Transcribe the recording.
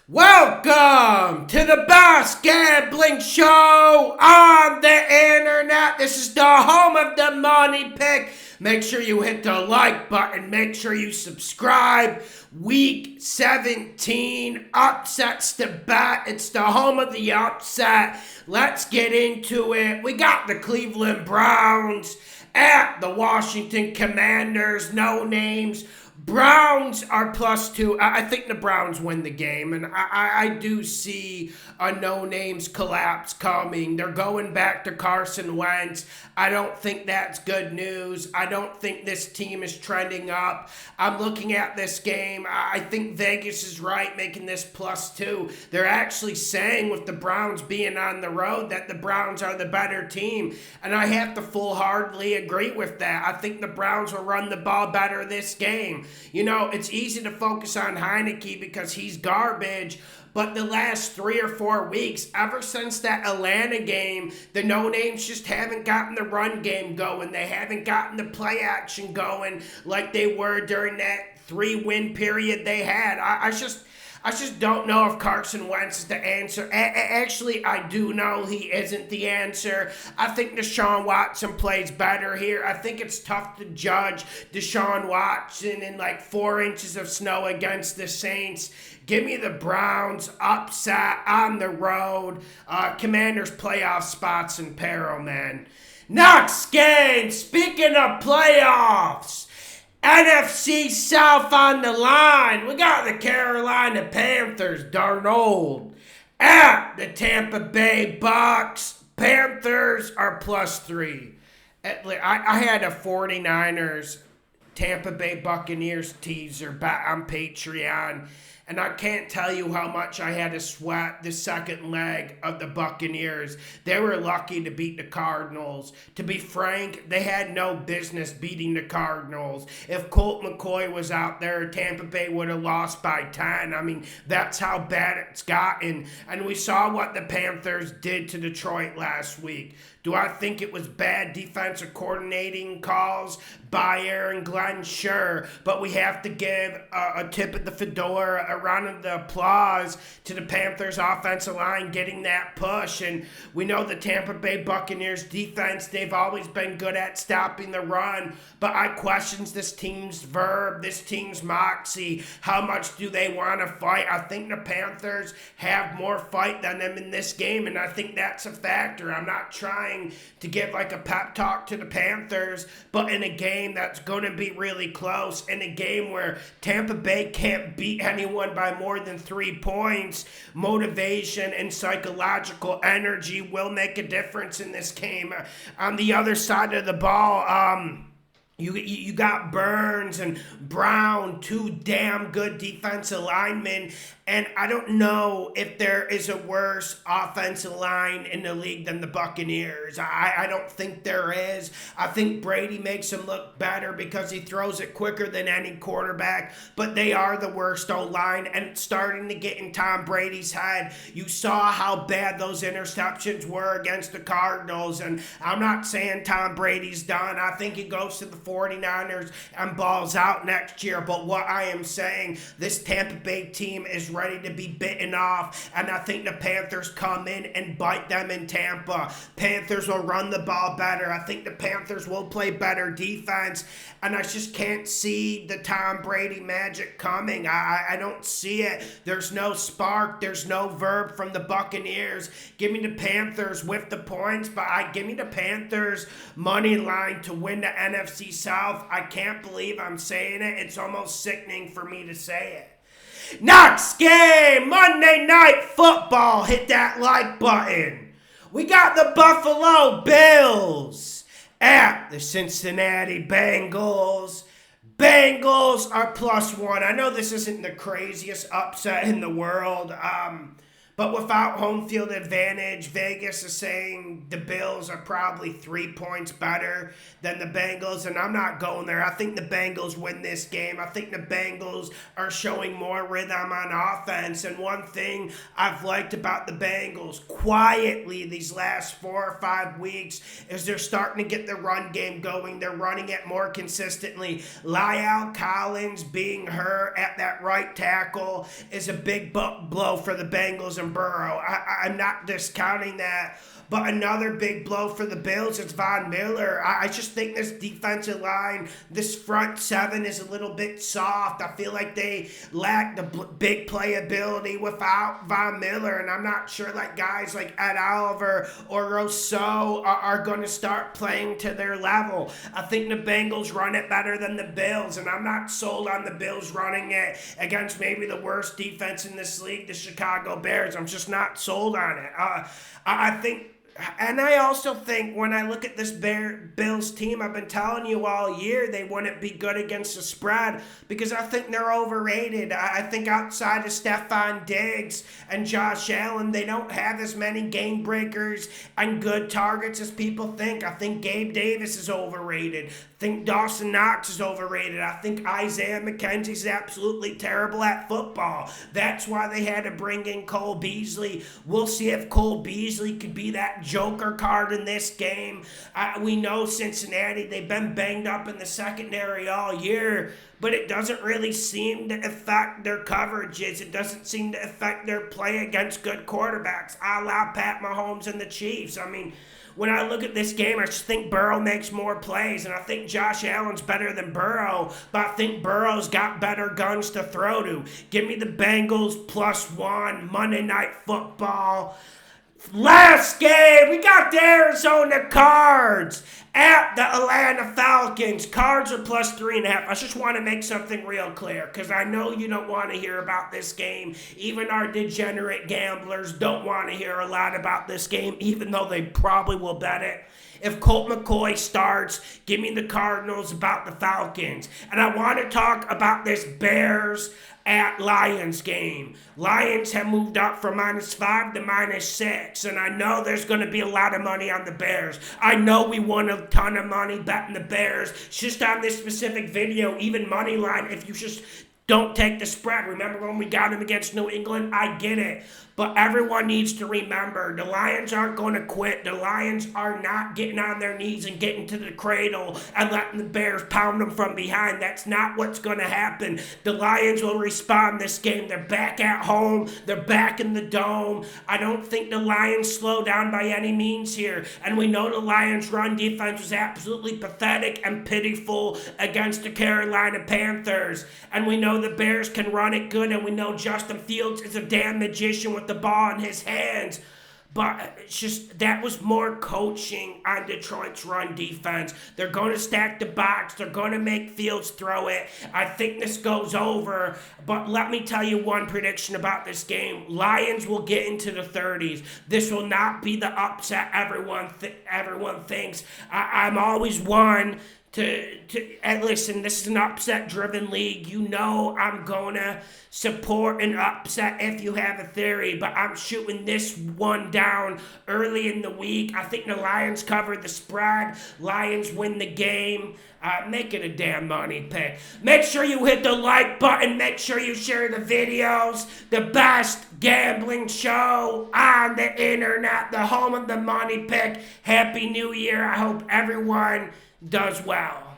Welcome to the best gambling show on the internet. This is the home of the money pick. Make sure you hit the like button. Make sure you subscribe. Week 17 upsets to bet. It's the home of the upset. Let's get into it. We got the Cleveland Browns at the Washington Commanders. No names. Browns are +2. I think the Browns win the game, and I do see a no-names collapse coming. They're going back to Carson Wentz. I don't think that's good news. I don't think this team is trending up. I'm looking at this game. I think Vegas is right making this +2. They're actually saying with the Browns being on the road that the Browns are the better team, and I have to full-heartedly agree with that. I think the Browns will run the ball better this game. You know, it's easy to focus on Heineke because he's garbage, but the last 3 or 4 weeks, ever since that Atlanta game, the no-names just haven't gotten the run game going. They haven't gotten the play action going like they were during that 3-win period they had. I just don't know if Carson Wentz is the answer. Actually, I do know he isn't the answer. I think Deshaun Watson plays better here. I think it's tough to judge Deshaun Watson in like 4 inches of snow against the Saints. Give me the Browns upset on the road. Commanders playoff spots in peril, man. Next game, speaking of playoffs. NFC South on the line. We got the Carolina Panthers, Darnold, at the Tampa Bay Bucks. Panthers are +3. I had a 49ers, Tampa Bay Buccaneers teaser back on Patreon. And I can't tell you how much I had to sweat the second leg of the Buccaneers. They were lucky to beat the Cardinals. To be frank, they had no business beating the Cardinals. If Colt McCoy was out there, Tampa Bay would have lost by 10. I mean, that's how bad it's gotten. And we saw what the Panthers did to Detroit last week. Do I think it was bad defensive coordinating calls by Aaron Glenn? Sure. But we have to give a tip of the fedora, a round of the applause to the Panthers offensive line getting that push. And we know the Tampa Bay Buccaneers defense, they've always been good at stopping the run. But I question this team's verb, this team's moxie. How much do they want to fight? I think the Panthers have more fight than them in this game, and I think that's a factor. I'm not trying to give like a pep talk to the Panthers, but in a game that's going to be really close, in a game where Tampa Bay can't beat anyone by more than 3 points, motivation and psychological energy will make a difference in this game. On the other side of the ball, You got Burns and Brown, 2 damn good defensive linemen, and I don't know if there is a worse offensive line in the league than the Buccaneers. I don't think there is. I think Brady makes them look better because he throws it quicker than any quarterback, but they are the worst O-line, and it's starting to get in Tom Brady's head. You saw how bad those interceptions were against the Cardinals, and I'm not saying Tom Brady's done. I think he goes to the 49ers and balls out next year, but what I am saying, this Tampa Bay team is ready to be bitten off, and I think the Panthers come in and bite them in Tampa. Panthers will run the ball better. I think the Panthers will play better defense, and I just can't see the Tom Brady magic coming. I don't see it. There's no spark. There's no verb from the Buccaneers. Give me the Panthers with the points, but give me the Panthers money line to win the NFC South. I can't believe I'm saying it. It's almost sickening for me to say it. Next game, Monday Night Football. Hit that like button. We got the Buffalo Bills at the Cincinnati Bengals. Bengals are +1. I know this isn't the craziest upset in the world, But without home field advantage, Vegas is saying the Bills are probably 3 points better than the Bengals, and I'm not going there. I think the Bengals win this game. I think the Bengals are showing more rhythm on offense, and one thing I've liked about the Bengals quietly these last 4 or 5 weeks is they're starting to get the run game going. They're running it more consistently. Lyle Collins being hurt at that right tackle is a big blow for the Bengals and Burrow. I'm not discounting that. But another big blow for the Bills is Von Miller. I just think this defensive line, this front seven is a little bit soft. I feel like they lack the big playability without Von Miller. And I'm not sure like guys like Ed Oliver or Rousseau are going to start playing to their level. I think the Bengals run it better than the Bills. And I'm not sold on the Bills running it against maybe the worst defense in this league, the Chicago Bears. I'm just not sold on it. I think... And I also think when I look at this Bills team, I've been telling you all year they wouldn't be good against the spread because I think they're overrated. I think outside of Stephon Diggs and Josh Allen, they don't have as many game breakers and good targets as people think. I think Gabe Davis is overrated. I think Dawson Knox is overrated. I think Isaiah McKenzie's absolutely terrible at football. That's why they had to bring in Cole Beasley. We'll see if Cole Beasley could be that joker card in this game. We know Cincinnati, they've been banged up in the secondary all year, but it doesn't really seem to affect their coverages. It doesn't seem to affect their play against good quarterbacks, a la Pat Mahomes and the Chiefs. I mean, when I look at this game, I just think Burrow makes more plays, and I think Josh Allen's better than Burrow, but I think Burrow's got better guns to throw to. Give me the Bengals +1, Monday Night Football. Last game, we got the Arizona Cards at the Atlanta Falcons. Cards are +3.5. I just want to make something real clear because I know you don't want to hear about this game. Even our degenerate gamblers don't want to hear a lot about this game, even though they probably will bet it. If Colt McCoy starts, give me the Cardinals about the Falcons. And I want to talk about this Bears at Lions game. Lions have moved up from -5 to -6, and I know there's going to be a lot of money on the Bears. I know we won a ton of money betting the Bears just on this specific video, even money line, if you just don't take the spread. Remember when we got them against New England? I get it. But everyone needs to remember, the Lions aren't going to quit. The Lions are not getting on their knees and getting to the cradle and letting the Bears pound them from behind. That's not what's going to happen. The Lions will respond this game. They're back at home. They're back in the dome. I don't think the Lions slow down by any means here. And we know the Lions' run defense was absolutely pathetic and pitiful against the Carolina Panthers. And we know the Bears can run it good, and we know Justin Fields is a damn magician with the ball in his hands. But it's just, that was more coaching on Detroit's run defense. They're going to stack the box. They're going to make Fields throw it. I think this goes over. But let me tell you one prediction about this game. Lions will get into the 30s. This will not be the upset everyone thinks. I'm always one and listen, this is an upset-driven league. You know I'm going to support an upset if you have a theory, but I'm shooting this one down early in the week. I think the Lions cover the spread. Lions win the game. Make it a damn money pick. Make sure you hit the like button. Make sure you share the videos. The best gambling show on the internet. The home of the money pick. Happy New Year. I hope everyone does well.